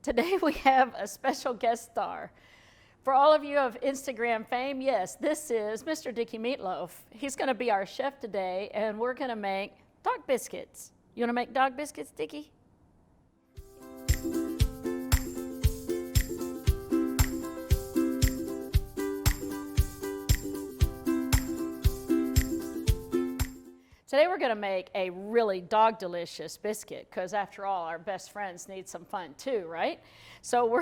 Today we have a special guest star. For all of you of Instagram fame, yes, this is Mr. Dickey Meatloaf. He's going to be our chef today, and we're going to make dog biscuits. You want to make dog biscuits, Dickey? Today we're going to make a really dog delicious biscuit because after all, our best friends need some fun too, right? So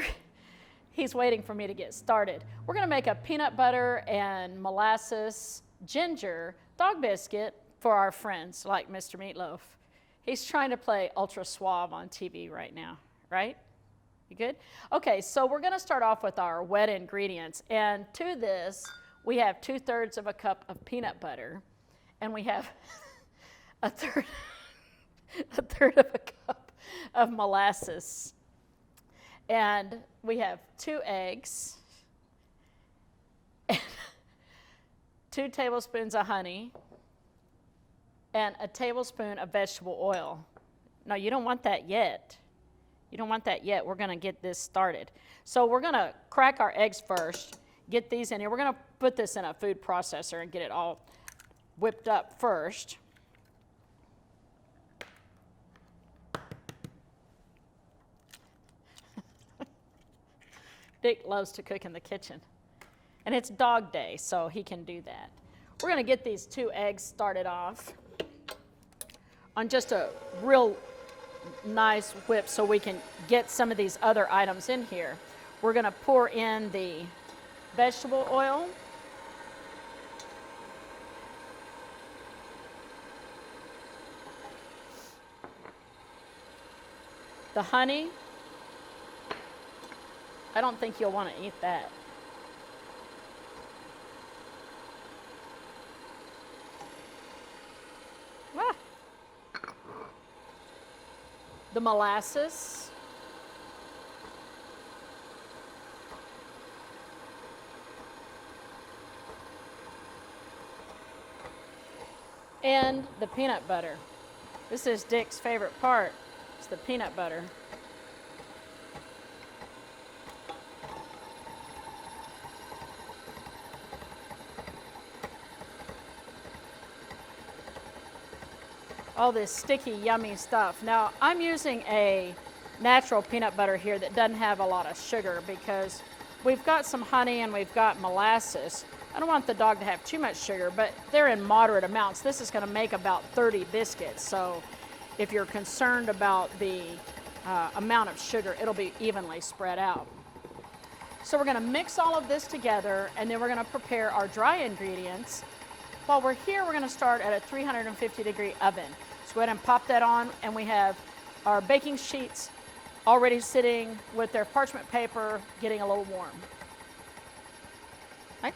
he's waiting for me to get started. We're going to make a peanut butter and molasses ginger dog biscuit for our friends like Mr. Meatloaf. He's trying to play ultra suave on TV right now, right? You good? Okay, so we're going to start off with our wet ingredients. And to this, we have 2/3 of a cup of peanut butter, and we have a third of a cup of molasses. And we have 2 eggs, and 2 tablespoons of honey, and a tablespoon of vegetable oil. No, you don't want that yet. You don't want that yet. We're going to get this started. So we're going to crack our eggs first, get these in here. We're going to put this in a food processor and get it all whipped up first. Dick loves to cook in the kitchen. And it's dog day, so he can do that. We're going to get these 2 eggs started off on just a real nice whip so we can get some of these other items in here. We're going to pour in the vegetable oil. The honey. I don't think you'll want to eat that. Ah. The molasses. And the peanut butter. This is Dick's favorite part. It's the peanut butter. All this sticky, yummy stuff. Now, I'm using a natural peanut butter here that doesn't have a lot of sugar because we've got some honey and we've got molasses. I don't want the dog to have too much sugar, but they're in moderate amounts. This is going to make about 30 biscuits, so if you're concerned about the amount of sugar, it'll be evenly spread out. So we're going to mix all of this together, and then we're going to prepare our dry ingredients. While we're here, we're going to start at a 350-degree oven. So go ahead and pop that on, and we have our baking sheets already sitting with their parchment paper getting a little warm. Right?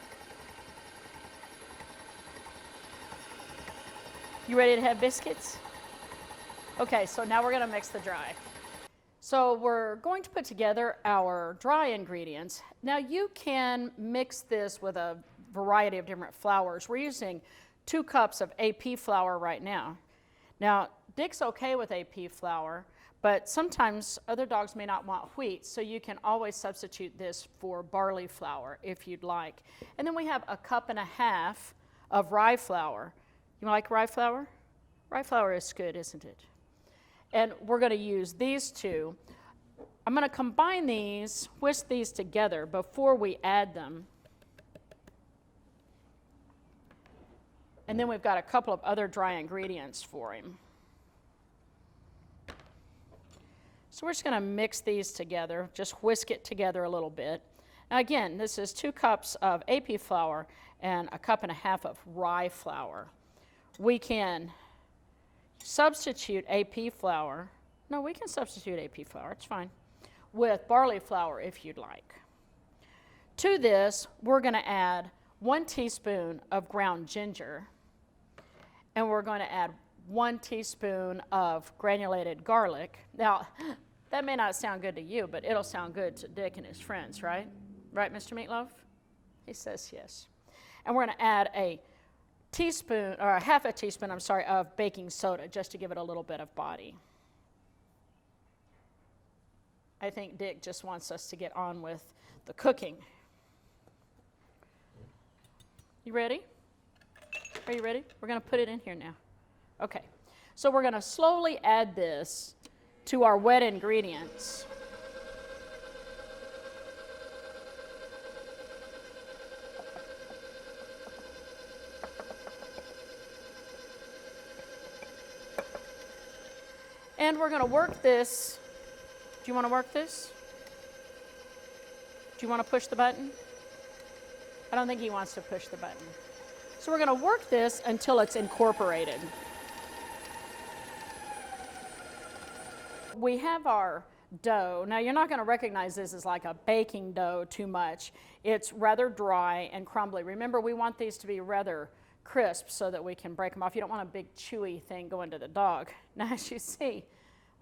You ready to have biscuits? Okay, so now we're going to mix the dry. So we're going to put together our dry ingredients. Now you can mix this with a variety of different flours. We're using 2 cups of AP flour right now. Now, Dick's okay with AP flour, but sometimes other dogs may not want wheat, so you can always substitute this for barley flour if you'd like. And then we have a 1.5 cups of rye flour. You like rye flour? Rye flour is good, isn't it? And we're going to use these 2. I'm going to combine these, whisk these together before we add them. And then we've got a couple of other dry ingredients for him. So we're just going to mix these together, just whisk it together a little bit. Now again, this is 2 cups of AP flour and a 1.5 cups of rye flour. We can substitute AP flour. No, we can substitute AP flour, it's fine, with barley flour if you'd like. To this, we're going to add 1 teaspoon of ground ginger, and we're going to add 1 teaspoon of granulated garlic. Now, that may not sound good to you, but it'll sound good to Dick and his friends, right? Right, Mr. Meatloaf? He says yes. And we're going to add a teaspoon, or 1/2 teaspoon, of baking soda just to give it a little bit of body. I think Dick just wants us to get on with the cooking. You ready? Are you ready? We're going to put it in here now. Okay. So we're going to slowly add this to our wet ingredients. And we're going to work this. Do you want to work this? Do you want to push the button? I don't think he wants to push the button. So we're going to work this until it's incorporated. We have our dough. Now you're not going to recognize this as like a baking dough too much. It's rather dry and crumbly. Remember, we want these to be rather crisp so that we can break them off. You don't want a big chewy thing going to the dog. Now as you see,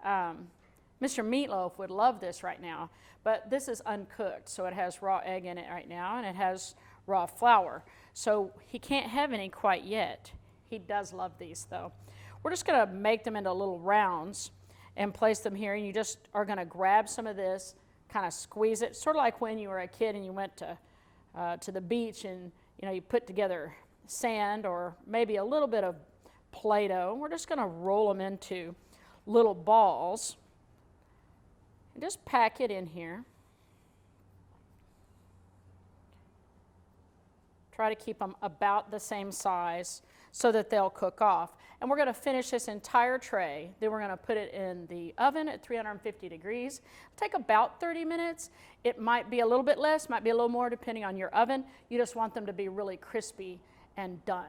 Mr. Meatloaf would love this right now, but this is uncooked, so it has raw egg in it right now, and it has raw flour. So he can't have any quite yet. He does love these though. We're just going to make them into little rounds and place them here, and you just are going to grab some of this, kind of squeeze it, sort of like when you were a kid and you went to the beach and you put together sand or maybe a little bit of Play-Doh. We're just going to roll them into little balls and just pack it in here. Try to keep them about the same size so that they'll cook off. And we're going to finish this entire tray. Then we're going to put it in the oven at 350 degrees. It'll take about 30 minutes. It might be a little bit less, might be a little more depending on your oven. You just want them to be really crispy and done.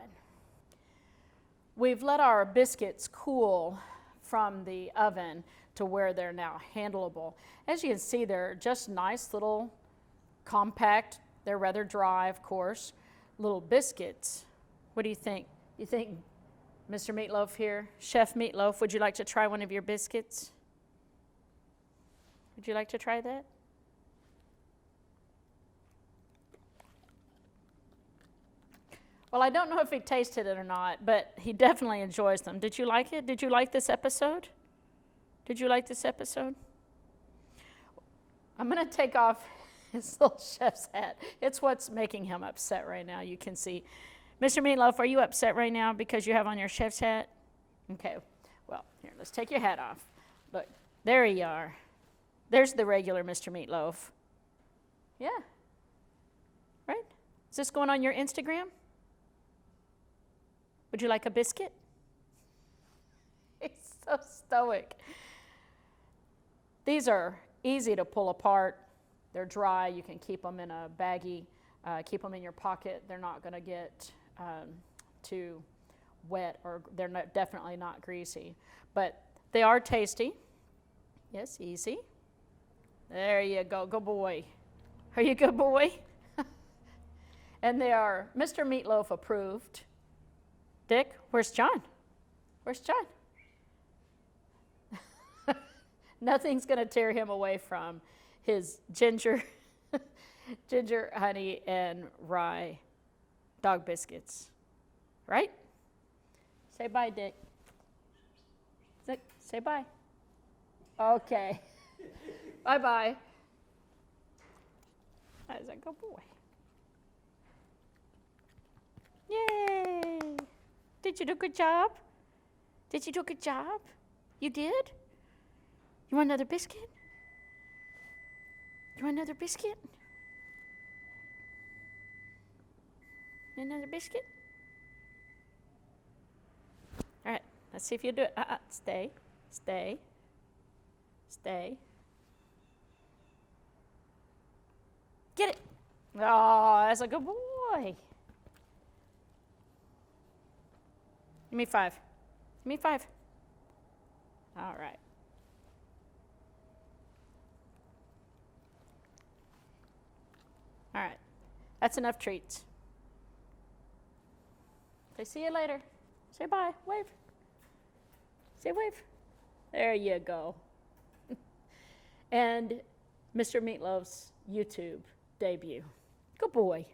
We've let our biscuits cool from the oven to where they're now handleable. As you can see, they're just nice little compact. They're rather dry, of course, little biscuits. What do you think? You think Mr. Meatloaf here, Chef Meatloaf, would you like to try one of your biscuits? Would you like to try that? Well, I don't know if he tasted it or not, but he definitely enjoys them. Did you like it? Did you like this episode? Did you like this episode? I'm going to take off his little chef's hat. It's what's making him upset right now. You can see. Mr. Meatloaf, are you upset right now because you have on your chef's hat? Okay. Well, here, let's take your hat off. Look, there you are. There's the regular Mr. Meatloaf. Yeah. Right? Is this going on your Instagram? Would you like a biscuit? He's so stoic. These are easy to pull apart. They're dry. You can keep them in a baggie, keep them in your pocket. They're not going to get too wet, or they're definitely not greasy. But they are tasty. Yes, easy. There you go. Good boy. Are you a good boy? And they are Mr. Meatloaf approved. Dick, where's John? Where's John? Nothing's going to tear him away from his ginger, honey, and rye dog biscuits. Right? Say bye, Dick. Say bye. Okay. Bye-bye. That's a good boy. Yay! Did you do a good job? Did you do a good job? You did? You want another biscuit? You want another biscuit? Another biscuit? All right, let's see if you do it. Stay, stay, stay. Get it. Oh, that's a good boy. Give me 5. Give me 5. All right. All right. That's enough treats. Okay, see you later. Say bye. Wave. Say wave. There you go. And Mr. Meatloaf's YouTube debut. Good boy.